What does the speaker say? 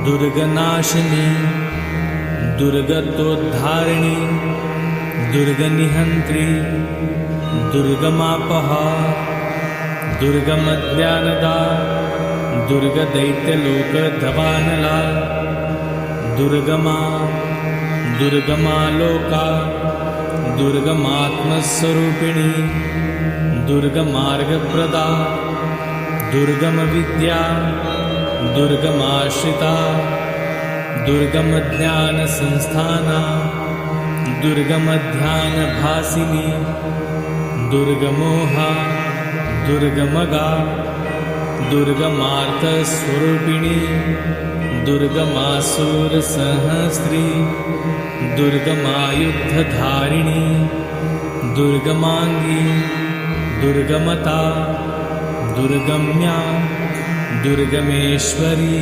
दुर्गनाशिनी दुर्गतोद्धारिणी दुर्गनिहन्त्री दुर्गमापहा दुर्गमज्ञानदा दुर्गदैत्यलोकधवानला दुर्गमा दुर्गमालोका दुर्गमात्मस्वरूपिणी दुर्गमार्गप्रदा दुर्गमविद्या दुर्गमाश्रिता दुर्गमज्ञानसंस्थाना दुर्गमध्यानभासिनी दुर्गमोहा दुर्गमगा दुर्गमार्थस्वरूपिणी दुर्गमासुरसहस्री दुर्गमायुद्धधारिणी दुर्गमांगी दुर्गमता दुर्गम्या दुर्गमेश्वरी।